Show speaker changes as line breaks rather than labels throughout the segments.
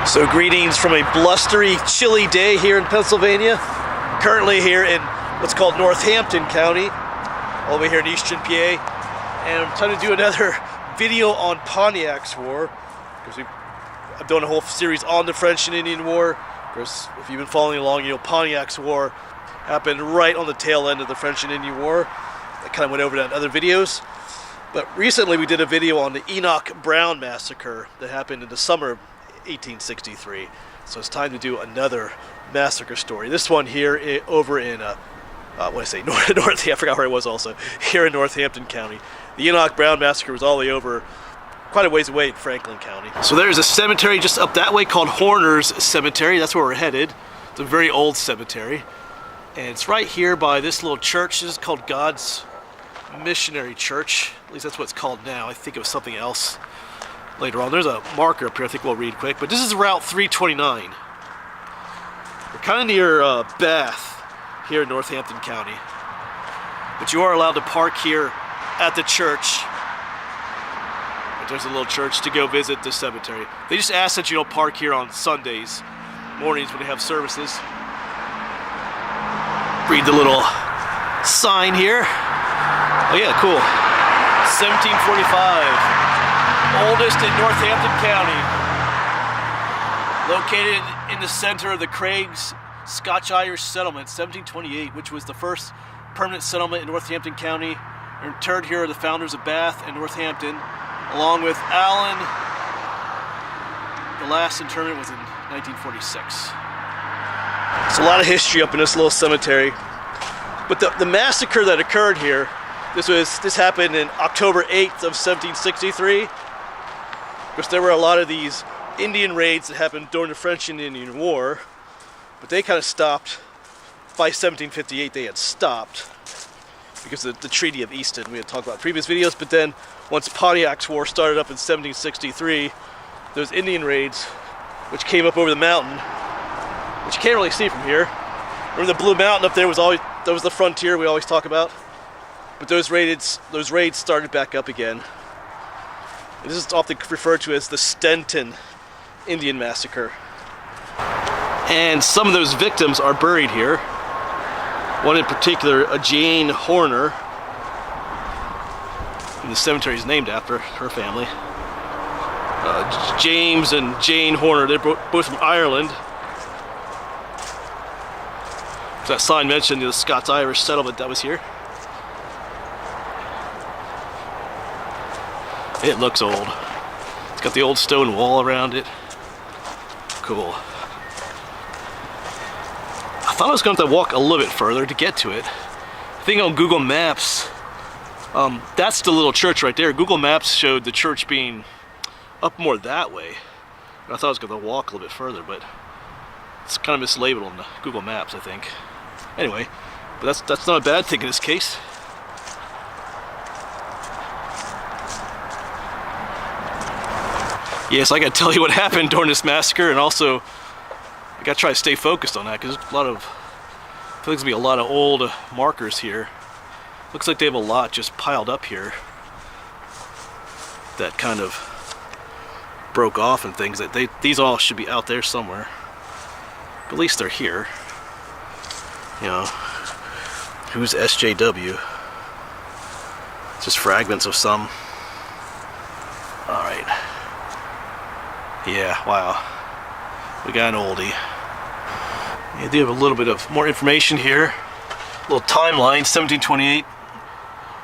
So greetings from a blustery, chilly day here in Pennsylvania. Currently here in what's called Northampton County, all the way here in eastern PA. And I'm trying to do another video on Pontiac's War, because I'm doing a whole series on the French and Indian War. Of course, if you've been following along, you know Pontiac's War happened right on the tail end of the French and Indian War. I kind of went over that in other videos. But recently we did a video on the Enoch Brown Massacre that happened in the summer of 1863. So it's time to do another massacre story. This one here over in, North, I forgot where it was also, here in Northampton County. The Enoch Brown Massacre was all the way over, quite a ways away in Franklin County. So there's a cemetery just up that way called Horner's Cemetery. That's where we're headed. It's a very old cemetery. And it's right here by this little church. This is called God's Missionary Church. At least that's what it's called now. I think it was something else later on. There's a marker up here I think we'll read quick. But this is Route 329. We're kind of near Bath here in Northampton County. But you are allowed to park here at the church. But there's a little church to go visit the cemetery. They just ask that you don't park here on Sundays mornings when they have services. Read the little sign here. Oh yeah, cool. 1745. Oldest in Northampton County. Located in the center of the Craigs Scotch-Irish settlement, 1728, which was the first permanent settlement in Northampton County. Interred here are the founders of Bath and Northampton, along with Allen. The last interment was in 1946. There's a lot of history up in this little cemetery. But the massacre that occurred here, this happened in October 8th of 1763. Because there were a lot of these Indian raids that happened during the French and Indian War, but they kind of stopped. By 1758 they had stopped because of the Treaty of Easton we had talked about in previous videos. But then once Pontiac's War started up in 1763, those Indian raids, which came up over the mountain, which you can't really see from here. Remember the Blue Mountain up there was the frontier we always talk about. But those raids started back up again. This is often referred to as the Stenton Indian Massacre. And some of those victims are buried here. One in particular, a Jane Horner. And the cemetery is named after her family. James and Jane Horner, they're both from Ireland. That sign mentioned the Scots-Irish settlement that was here. It looks old. It's got the old stone wall around it. Cool. I thought I was going to have to walk a little bit further to get to it. I think on Google Maps, that's the little church right there. Google Maps showed the church being up more that way. I thought I was going to walk a little bit further, but it's kind of mislabeled on the Google Maps, I think. Anyway, but that's not a bad thing in this case. Yes, I gotta tell you what happened during this massacre, and also I gotta try to stay focused on that because there's I feel like there's gonna be a lot of old markers here. Looks like they have a lot just piled up here that kind of broke off and things. These all should be out there somewhere. But at least they're here. You know, who's SJW? Just fragments of some. All right. Yeah, wow. We got an oldie. Yeah, they have a little bit of more information here. A little timeline, 1728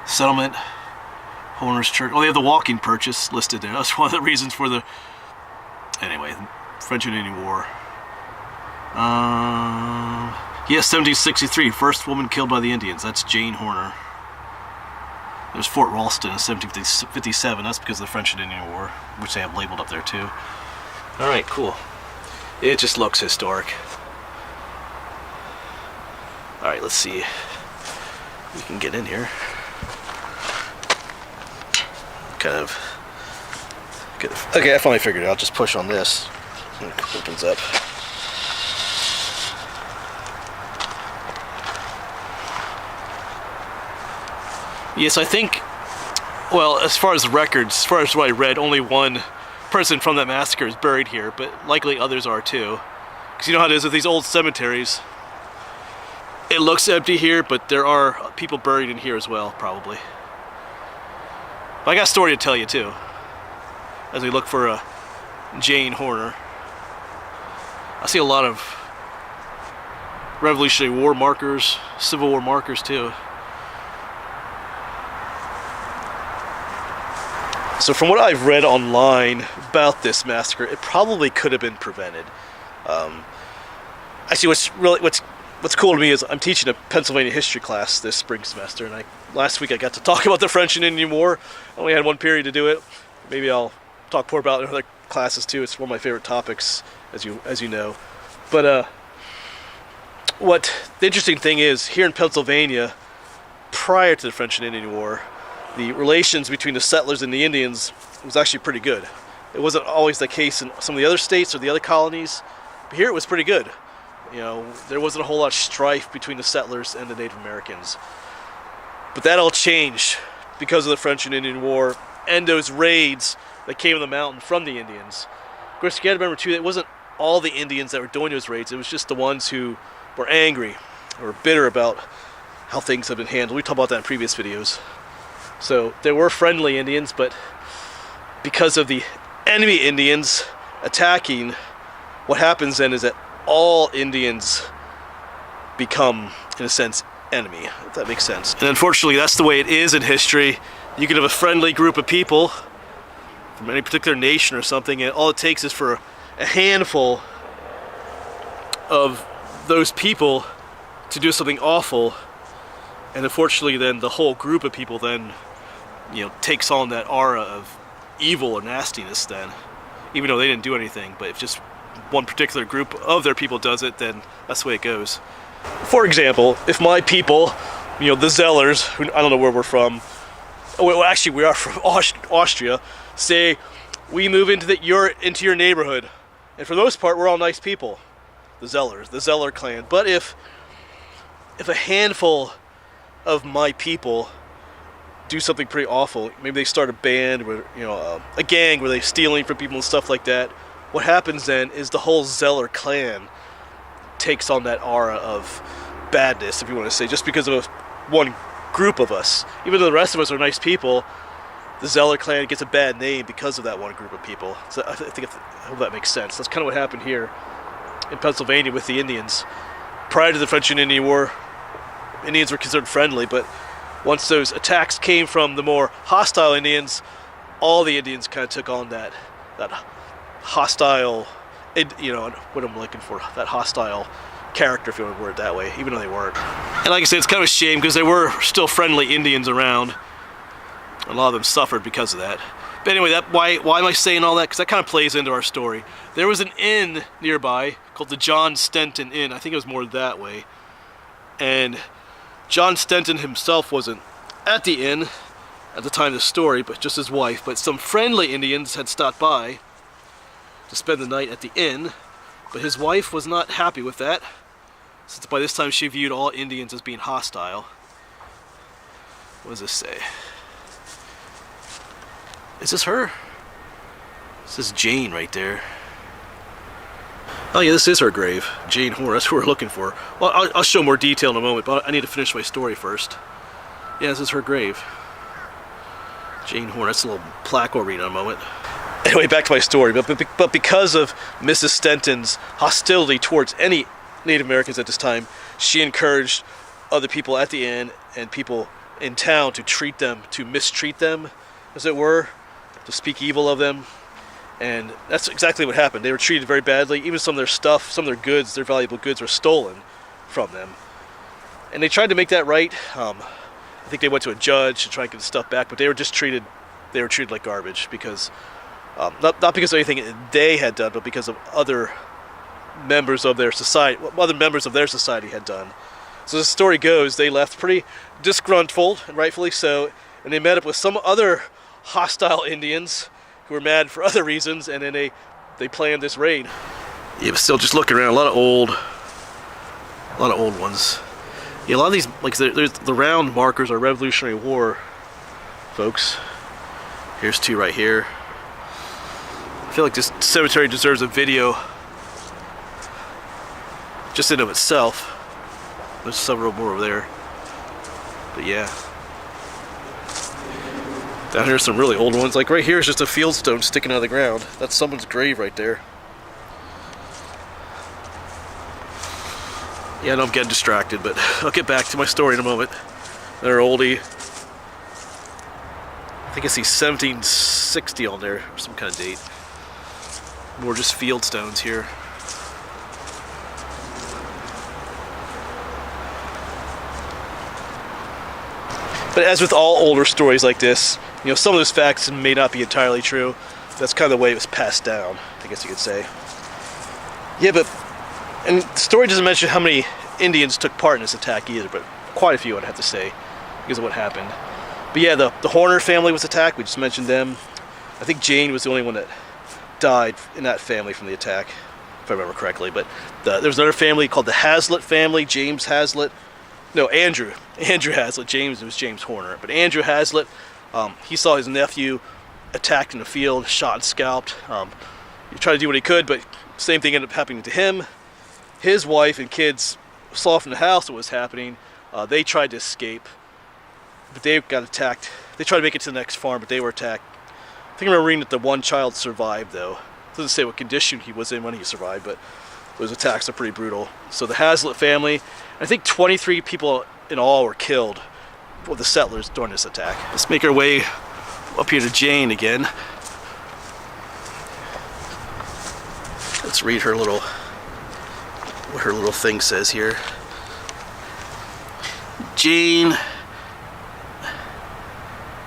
settlement, Horner's Church. Oh, they have the walking purchase listed there. That's one of the reasons for the, anyway, French and Indian War. Yes, 1763, first woman killed by the Indians. That's Jane Horner. There's Fort Ralston in 1757. That's because of the French and Indian War, which they have labeled up there too. Alright, cool. It just looks historic. Alright, let's see if we can get in here. Kind of. Okay, I finally figured it out. Just push on this. And it opens up. Yes, I think, well, as far as the records, as far as what I read, only one person from that massacre is buried here, but likely others are too. Because you know how it is with these old cemeteries. It looks empty here, but there are people buried in here as well, probably. But I got a story to tell you too, as we look for Jane Horner. I see a lot of Revolutionary War markers, Civil War markers too. So from what I've read online about this massacre, it probably could have been prevented. Actually, what's cool to me is I'm teaching a Pennsylvania history class this spring semester, and last week I got to talk about the French and Indian War. I only had one period to do it. Maybe I'll talk more about it in other classes too. It's one of my favorite topics, as you know. But what the interesting thing is, here in Pennsylvania, prior to the French and Indian War, the relations between the settlers and the Indians was actually pretty good. It wasn't always the case in some of the other states or the other colonies, but here it was pretty good. You know, there wasn't a whole lot of strife between the settlers and the Native Americans. But that all changed because of the French and Indian War and those raids that came in the mountain from the Indians. Of course, you got to remember too, it wasn't all the Indians that were doing those raids. It was just the ones who were angry or bitter about how things have been handled. We talked about that in previous videos. So there were friendly Indians, but because of the enemy Indians attacking, what happens then is that all Indians become, in a sense, enemy, if that makes sense. And unfortunately, that's the way it is in history. You could have a friendly group of people from any particular nation or something, and all it takes is for a handful of those people to do something awful, and unfortunately then the whole group of people then, you know, takes on that aura of evil or nastiness then, even though they didn't do anything. But if just one particular group of their people does it, then that's the way it goes. For example, if my people, you know, the Zellers, who I don't know where we're from, well actually we are from Austria, say we move into your neighborhood, and for the most part we're all nice people, the Zellers, the Zeller clan. But if a handful of my people do something pretty awful, maybe they start a band where, you know, a gang where they're stealing from people and stuff like that, what happens then is the whole Zeller clan takes on that aura of badness, if you want to say, just because of one group of us. Even though the rest of us are nice people, the Zeller clan gets a bad name because of that one group of people. So I hope that makes sense. That's kind of what happened here in Pennsylvania with the Indians. Prior to the French and Indian War, Indians were considered friendly, but once those attacks came from the more hostile Indians, all the Indians kind of took on that hostile, you know, what I'm looking for, that hostile character, if you want to word it that way, even though they weren't. And like I said, it's kind of a shame because there were still friendly Indians around. A lot of them suffered because of that. But anyway, why am I saying all that? Because that kind of plays into our story. There was an inn nearby called the John Stenton Inn. I think it was more that way. And John Stenton himself wasn't at the inn at the time of the story, but just his wife. But some friendly Indians had stopped by to spend the night at the inn, but his wife was not happy with that, since by this time she viewed all Indians as being hostile. What does this say? Is this her? This is Jane right there. Oh yeah, this is her grave. Jane Horner, that's who we're looking for. Well, I'll show more detail in a moment, but I need to finish my story first. Yeah, this is her grave. Jane Horner, that's a little plaque we'll read in a moment. Anyway, back to my story. But because of Mrs. Stenton's hostility towards any Native Americans at this time, she encouraged other people at the inn and people in town to mistreat them, as it were, to speak evil of them. And that's exactly what happened. They were treated very badly. Even some of their stuff, some of their goods, their valuable goods were stolen from them. And they tried to make that right. I think they went to a judge to try and get the stuff back, but they were treated like garbage because, not because of anything they had done, but because of other members of their society, what other members of their society had done. So the story goes, they left pretty disgruntled, and rightfully so, and they met up with some other hostile Indians who were mad for other reasons, and then they planned this raid. Yeah, but still, just looking around, a lot of old ones. Yeah, a lot of these, like there's the round markers are Revolutionary War, folks. Here's two right here. feel like this cemetery deserves a video just in of itself. There's several more over there. But yeah. Down here are some really old ones. Like right here is just a field stone sticking out of the ground. That's someone's grave right there. Yeah, I know I'm getting distracted, but I'll get back to my story in a moment. Another oldie. I think I see 1760 on there, or some kind of date. More just field stones here. But as with all older stories like this, you know, some of those facts may not be entirely true. That's kind of the way it was passed down, I guess you could say. Yeah, but, and the story doesn't mention how many Indians took part in this attack either, but quite a few, I'd have to say, because of what happened. But yeah, the Horner family was attacked. We just mentioned them. I think Jane was the only one that died in that family from the attack, if I remember correctly. But there was another family called the Hazlitt family, James Hazlitt. No, Andrew Hazlitt. James, it was James Horner. But Andrew Hazlitt, he saw his nephew attacked in the field, shot and scalped. He tried to do what he could, but same thing ended up happening to him. His wife and kids saw from the house what was happening. They tried to escape, but they got attacked. They tried to make it to the next farm, but they were attacked. I think I remember reading that the one child survived, though. It doesn't say what condition he was in when he survived, but those attacks are pretty brutal. So the Hazlitt family, I think 23 people in all were killed with the settlers during this attack. Let's make our way up here to Jane again. Let's read her little, what her little thing says here. Jane,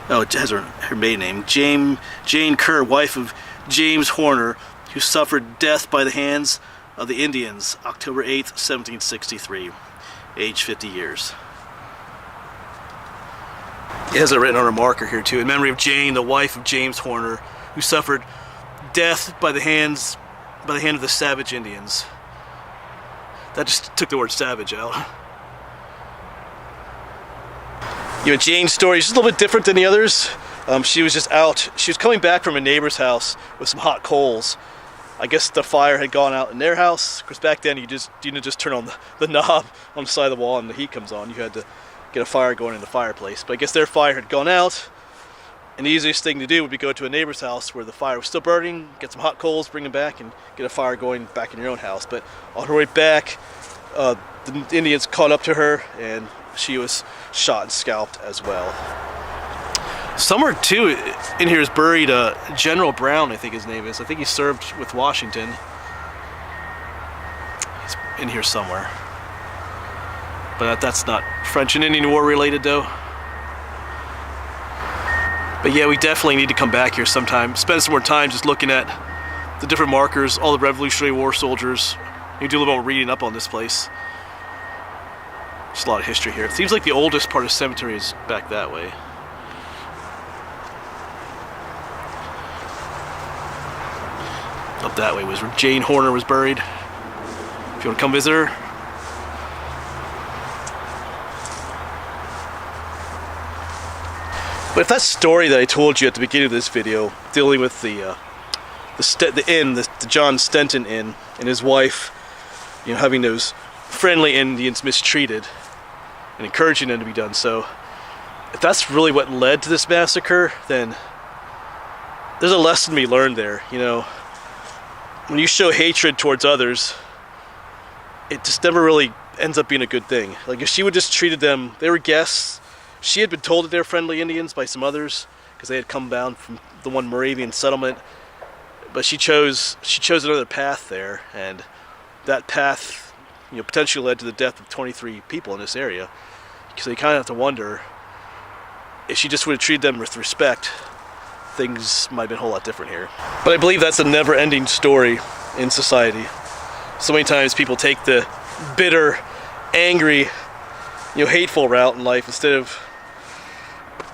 oh, it has her maiden name, Jane Kerr, wife of James Horner, who suffered death by the hands of the Indians, October 8th, 1763, age 50 years. It has it written on a marker here too, in memory of Jane, the wife of James Horner, who suffered death by the hand of the savage Indians. That just took the word savage out. You know, Jane's story is just a little bit different than the others. She was just out. She was coming back from a neighbor's house with some hot coals. I guess the fire had gone out in their house. Because back then you didn't just turn on the knob on the side of the wall and the heat comes on. You had to get a fire going in the fireplace. But I guess their fire had gone out, and the easiest thing to do would be go to a neighbor's house where the fire was still burning, get some hot coals, bring them back, and get a fire going back in your own house. But on her way back, the Indians caught up to her, and she was shot and scalped as well. Somewhere too in here is buried General Brown, I think his name is. I think he served with Washington. He's in here somewhere. But that's not French and Indian War related though. But yeah, we definitely need to come back here sometime. Spend some more time just looking at the different markers, all the Revolutionary War soldiers. You do a little more reading up on this place. There's a lot of history here. It seems like the oldest part of the cemetery is back that way. Up that way was where Jane Horner was buried. If you want to come visit her. But if that story that I told you at the beginning of this video, dealing with the John Stenton Inn and his wife, you know, having those friendly Indians mistreated and encouraging them to be done so, if that's really what led to this massacre, then there's a lesson to be learned there. You know, when you show hatred towards others, it just never really ends up being a good thing. Like if she would just treated them, they were guests. She had been told that they were friendly Indians by some others because they had come down from the one Moravian settlement, but she chose another path there, and that path, you know, potentially led to the death of 23 people in this area. So you kind of have to wonder if she just would have treated them with respect, things might have been a whole lot different here. But I believe that's a never-ending story in society. So many times people take the bitter, angry, you know, hateful route in life instead of,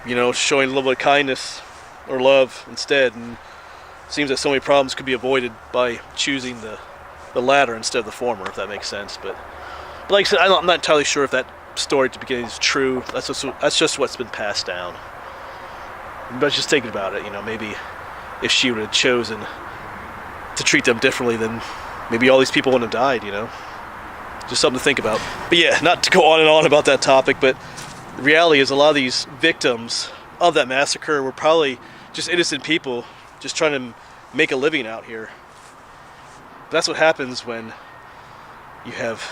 you know, showing a little bit of kindness or love instead. And it seems that so many problems could be avoided by choosing the latter instead of the former, if that makes sense. But like I said, I'm not entirely sure if that story at the beginning is true. That's just what's been passed down. But just thinking about it, you know, maybe if she would have chosen to treat them differently, then maybe all these people wouldn't have died, you know? Just something to think about. But yeah, not to go on and on about that topic, but the reality is a lot of these victims of that massacre were probably just innocent people just trying to make a living out here. But that's what happens when you have,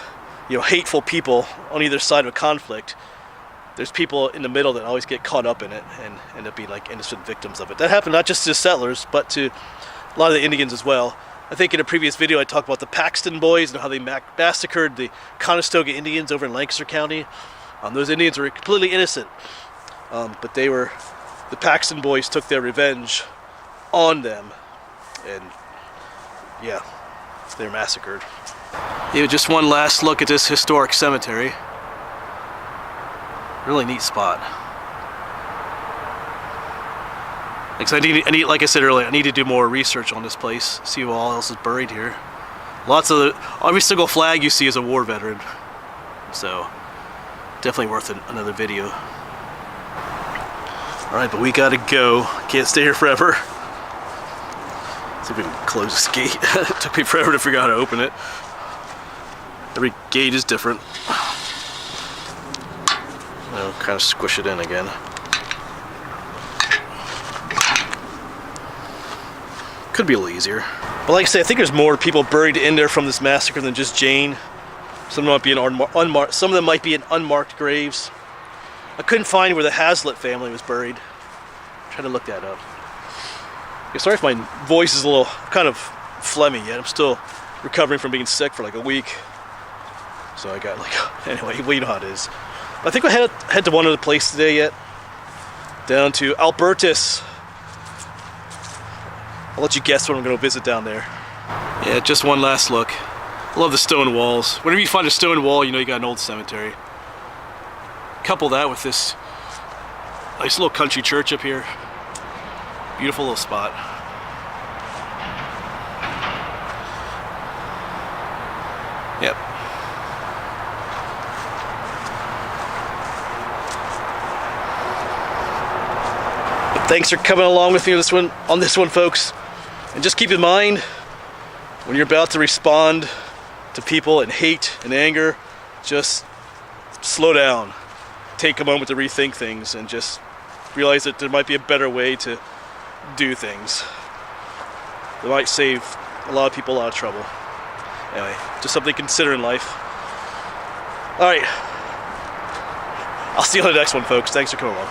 you know, hateful people on either side of a conflict. There's people in the middle that always get caught up in it and end up being like innocent victims of it. That happened not just to settlers, but to a lot of the Indians as well. I think in a previous video I talked about the Paxton boys and how they massacred the Conestoga Indians over in Lancaster County. Those Indians were completely innocent, but the Paxton boys took their revenge on them, and yeah, they were massacred. Yeah, just one last look at this historic cemetery. Really neat spot. Like I said earlier, I need to do more research on this place, see who all else is buried here. Every single flag you see is a war veteran, so definitely worth another video. Alright, but we gotta go. Can't stay here forever. Let's see if we can close this gate. It took me forever to figure out how to open it. Every gate is different. I'll kind of squish it in again. Could be a little easier. But like I say, I think there's more people buried in there from this massacre than just Jane. Some of them might be in unmarked graves. I couldn't find where the Hazlitt family was buried. I'm trying to look that up. Yeah, sorry if my voice is a little kind of phlegmy yet. I'm still recovering from being sick for like a week. So I got like, anyway, well, you know how it is. But I think we'll head to one other place today yet. Down to Albertus. I'll let you guess what I'm going to visit down there. Yeah, just one last look. I love the stone walls. Whenever you find a stone wall, you know you got an old cemetery. Couple that with this nice little country church up here. Beautiful little spot. Yep. But thanks for coming along with me on this one, folks. And just keep in mind, when you're about to respond to people in hate and anger, just slow down. Take a moment to rethink things and just realize that there might be a better way to do things. That might save a lot of people a lot of trouble. Anyway, just something to consider in life. Alright. I'll see you on the next one, folks. Thanks for coming along.